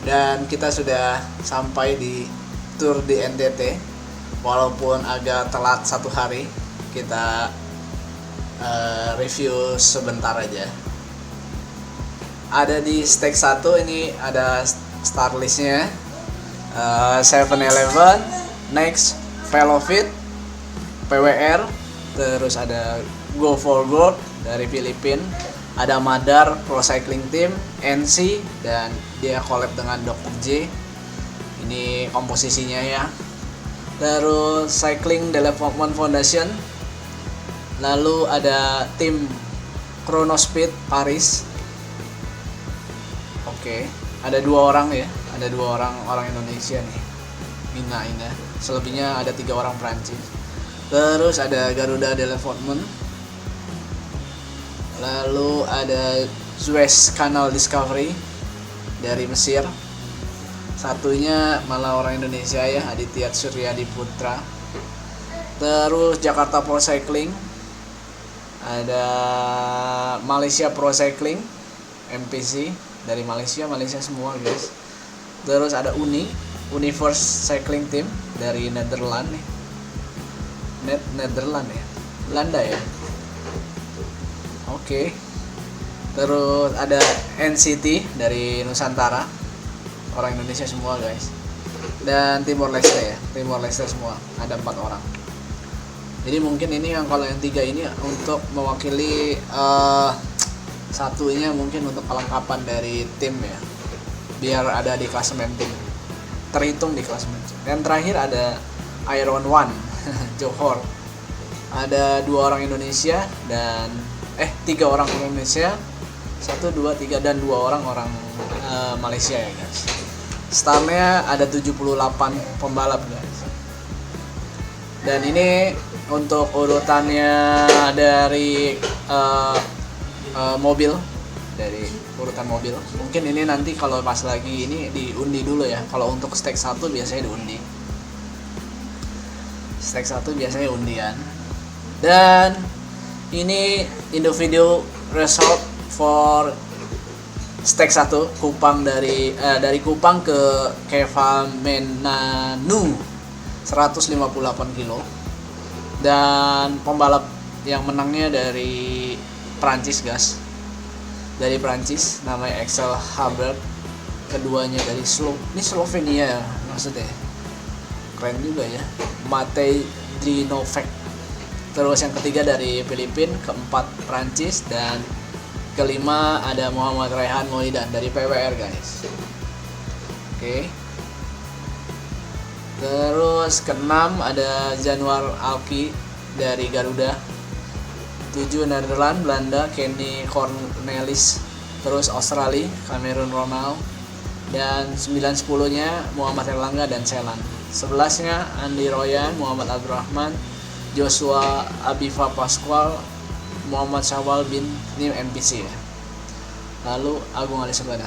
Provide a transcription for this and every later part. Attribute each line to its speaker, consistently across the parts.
Speaker 1: Dan kita sudah sampai di Tour di NTT. Walaupun agak telat 1 hari, kita review sebentar aja. Ada di stake 1 ini ada start listnya. 7-Eleven, Next, Velofit, PWR, terus ada Go for Gold dari Filipina, ada Madar Pro Cycling Team, NC, dan dia collab dengan Dr. J. Ini komposisinya ya. Terus Cycling Development Foundation, lalu ada tim Chronospeed Paris. Oke, ada 2 orang ya, ada 2 orang Indonesia nih, Mina Ina. Selebihnya ada 3 orang Prancis. Terus ada Garuda Development, lalu ada Suez Canal Discovery dari Mesir. Satunya malah orang Indonesia ya, Aditya Suryadi Putra. Terus Jakarta Pro Cycling, ada Malaysia Pro Cycling, MPC dari Malaysia semua guys. Terus ada Universe Cycling Team dari Netherlands nih. Netherlands ya, Belanda ya. Oke. Terus ada NCT dari Nusantara, orang Indonesia semua guys. Dan Timor Leste ya, Timor Leste semua, ada 4 orang. Jadi mungkin ini yang kalau yang 3 ini untuk mewakili satunya mungkin untuk kelengkapan dari tim ya, biar ada di klasemen tim, terhitung di klasemen. Yang terakhir ada Iron One Johor, ada 2 orang Indonesia dan 3 orang Indonesia, 1, 2, 3 dan 2 orang Malaysia ya guys. Startnya ada 78 pembalap guys. Dan ini untuk urutannya dari mobil, dari urutan mobil. Mungkin ini nanti kalau pas lagi ini diundi dulu ya. Kalau untuk stake 1 biasanya diundi. Stake 1 biasanya undian. Dan ini individual result for stake 1 Kupang dari Kupang ke Kevalmenanu 158 kilo. Dan pembalap yang menangnya dari Prancis guys. Dari Prancis namanya Axel Hubert. Keduanya dari Slovenia maksudnya. Keren juga ya, Matej Drinovek. Terus yang ketiga dari Filipina, keempat Prancis, dan kelima ada Muhammad Rehan Mohidan dari PWR guys. Oke. Terus keenam ada Januar Alki dari Garuda. 7 Netherlands, Belanda, Kenny Cornelis. Terus Australia, Cameron Ronald. Dan 9-10-nya Muhammad Erlangga dan Selan. 11-nya Andi Royan, Muhammad Abdurrahman, Joshua Abifa Pascual, Muhammad Syawal bin Nim MPC ya. Lalu Agung Ali Sebana.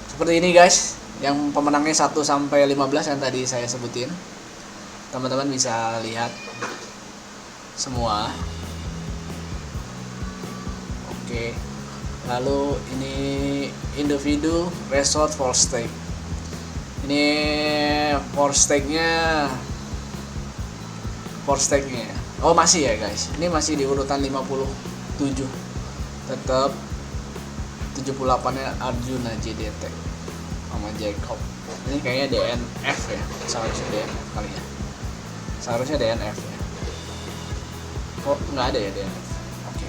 Speaker 1: Seperti ini guys, yang pemenangnya 1 sampai 15 yang tadi saya sebutin. Teman-teman bisa lihat semua. Oke. Lalu ini individu resort for stake. Ini for stake-nya. Oh masih ya guys. Ini masih di urutan 57. Tetap 78-nya Arjuna JDT sama Jacob. Ini kayaknya DNF ya. Seharusnya DNF kali ya. Seharusnya DNF ya. Kok nggak ada ya DNF? Oke.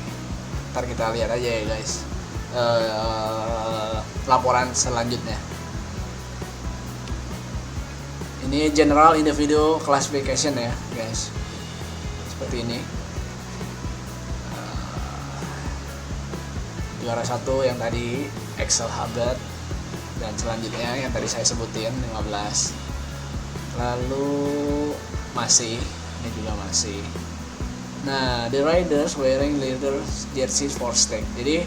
Speaker 1: Ntar kita lihat aja ya guys. Laporan selanjutnya. Ini general individual classification ya guys, seperti ini. Juara 1 yang tadi Axel Hubert, dan selanjutnya yang tadi saya sebutin 15. Lalu ini juga masih. Nah, the riders wearing leaders jerseys for stake. Jadi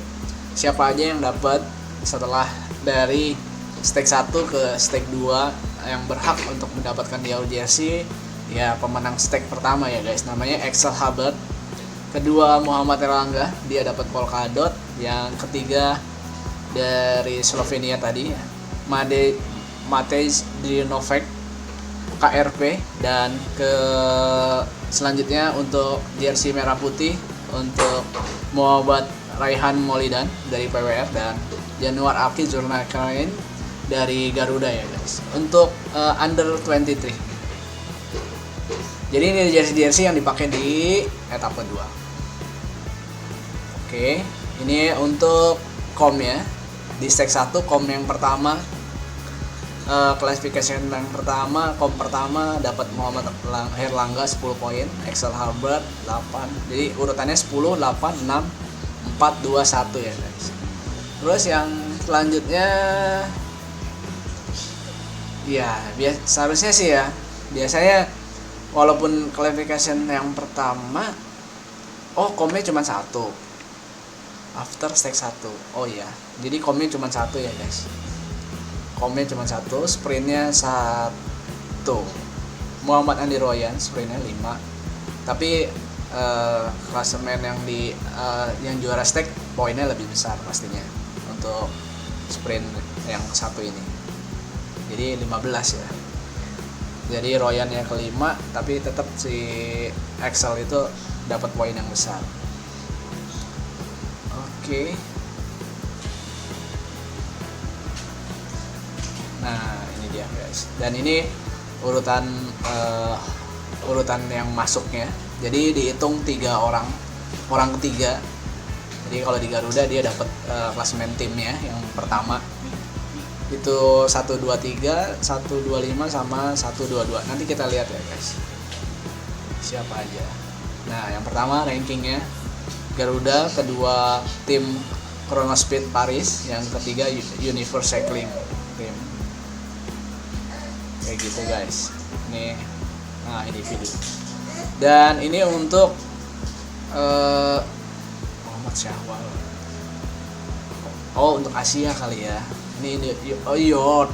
Speaker 1: siapa aja yang dapat setelah dari stake 1 ke stake 2 yang berhak untuk mendapatkan yellow jersey ya, pemenang stake pertama ya guys, namanya Axel Hubert. Kedua Muhammad Erlangga, dia dapat Polkadot. Yang ketiga dari Slovenia tadi, Matej Drnovšek KRP, dan ke selanjutnya untuk jersey merah putih untuk Muhammad Raihan Molidan dari PWR, dan Januar Aki Zurnakain dari Garuda ya guys, untuk under 23. Jadi ini jersey yang dipakai di etapa 2. Oke, ini untuk kom ya. Di stage 1 kom yang pertama, classification yang pertama, kom pertama dapat Muhammad Herlangga 10 poin, Axel Harbert 8. Jadi urutannya 10, 8, 6, 4, 2, 1 ya guys. Terus yang selanjutnya ya seharusnya sih ya, biasanya walaupun classification yang pertama komnya cuma 1 after stage 1. Oh iya, jadi komnya cuma 1 ya guys. Komnya cuma 1, sprintnya 1. Muhammad Andi Royan sprintnya 5. Tapi klasemen yang yang juara stage poinnya lebih besar pastinya untuk sprint yang 1 ini. Jadi 15 ya. Jadi Royan yang kelima, tapi tetap si Axel itu dapat poin yang besar. Oke. Nah, ini dia guys. Dan ini urutan yang masuknya. Jadi dihitung 3 orang ketiga. Jadi kalau di Garuda dia dapat klasemen timnya yang pertama itu 123, 125 sama 122. Nanti kita lihat ya guys, siapa aja. Nah, yang pertama rankingnya Garuda, kedua tim Chronospeed Paris, yang ketiga Universe Cycling Team. Kayak gitu guys. Ini video. Dan ini untuk Muhammad Syahwal. Untuk Asia kali ya. Ini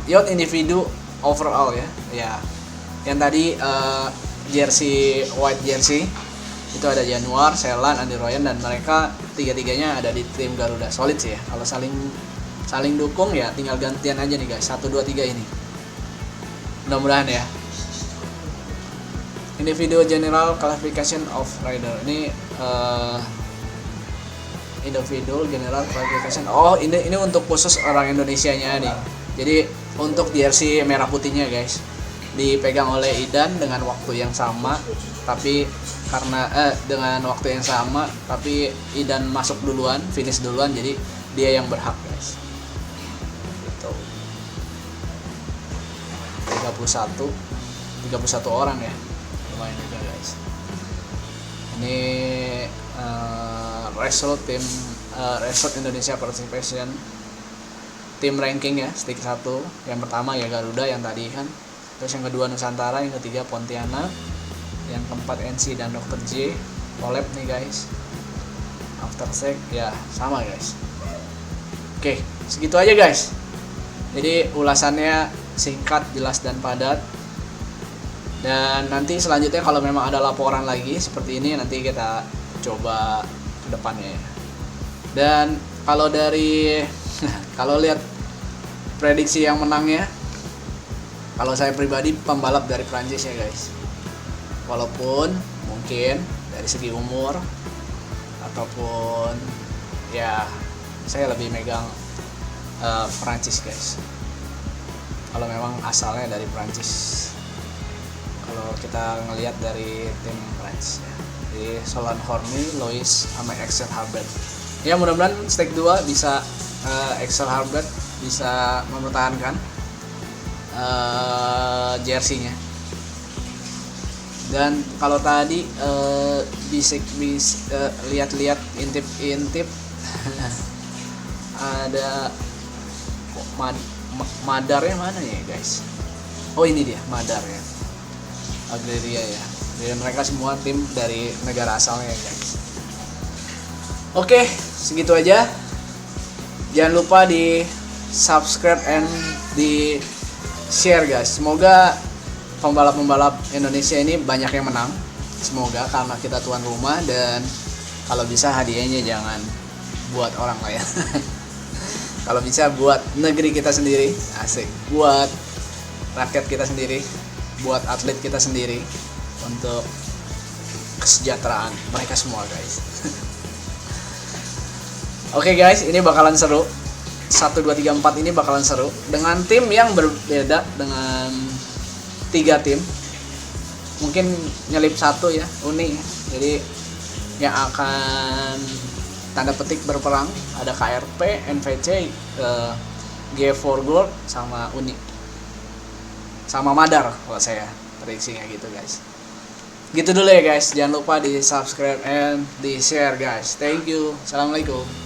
Speaker 1: yacht individu overall ya. Ya. Yang tadi jersey white jersey itu ada Januar, Selan, Andi Royan, dan mereka tiga-tiganya ada di tim Garuda. Solid sih ya. Kalau saling dukung ya, tinggal gantian aja nih guys. 1 2 3 ini. Mudah-mudahan ya. Individual General Classification of Rider. Ini Individual General Classification. Ini untuk khusus orang Indonesianya nih. Jadi untuk jersey merah putihnya guys, dipegang oleh Idan dengan waktu yang sama, tapi dengan waktu yang sama, tapi Idan masuk duluan, finish duluan, jadi dia yang berhak guys. Gitu. 31 orang ya, lumayan juga guys. Ini result Indonesia Participation tim ranking ya, stick 1. Yang pertama ya Garuda yang tadi kan, terus yang kedua Nusantara, yang ketiga Pontianak, yang keempat NC dan Dr. J. Collab nih guys. After sec ya sama guys. Oke, segitu aja guys. Jadi ulasannya singkat, jelas, dan padat. Dan nanti selanjutnya kalau memang ada laporan lagi seperti ini, nanti kita coba ke depannya ya. Dan kalau kalau lihat prediksi yang menangnya, kalau saya pribadi pembalap dari Prancis ya guys. Walaupun mungkin dari segi umur ataupun ya saya lebih megang Prancis guys. Kalau memang asalnya dari Prancis. Kalau kita ngelihat dari tim Prancis ya. Jadi Solan Horny, Lois sama Axel Harbert. Ya mudah-mudahan stake 2 bisa Axel Harbert bisa mempertahankan jersey-nya. Dan kalau tadi lihat-lihat intip ada Madarnya mana ya guys? Ini dia Madar ya, Agraria ya. Jadi mereka semua tim dari negara asalnya ya guys. Oke, segitu aja. Jangan lupa di subscribe and di share guys. Semoga pembalap-pembalap Indonesia ini banyak yang menang. Semoga, karena kita tuan rumah, dan kalau bisa hadiahnya jangan buat orang lain. Kalau bisa buat negeri kita sendiri, asik. Buat rakyat kita sendiri, buat atlet kita sendiri, untuk kesejahteraan mereka semua guys. Oke guys, ini bakalan seru. 1, 2, 3, 4 ini bakalan seru dengan tim yang berbeda, dengan 3 tim. Mungkin nyelip 1 ya, unik. Jadi yang akan tanda petik berperang ada KRP, NVC, G4 Gold sama Uni. Sama Madar kalau saya prediksinya gitu guys. Gitu dulu ya guys. Jangan lupa di subscribe and di share guys. Thank you. Assalamualaikum.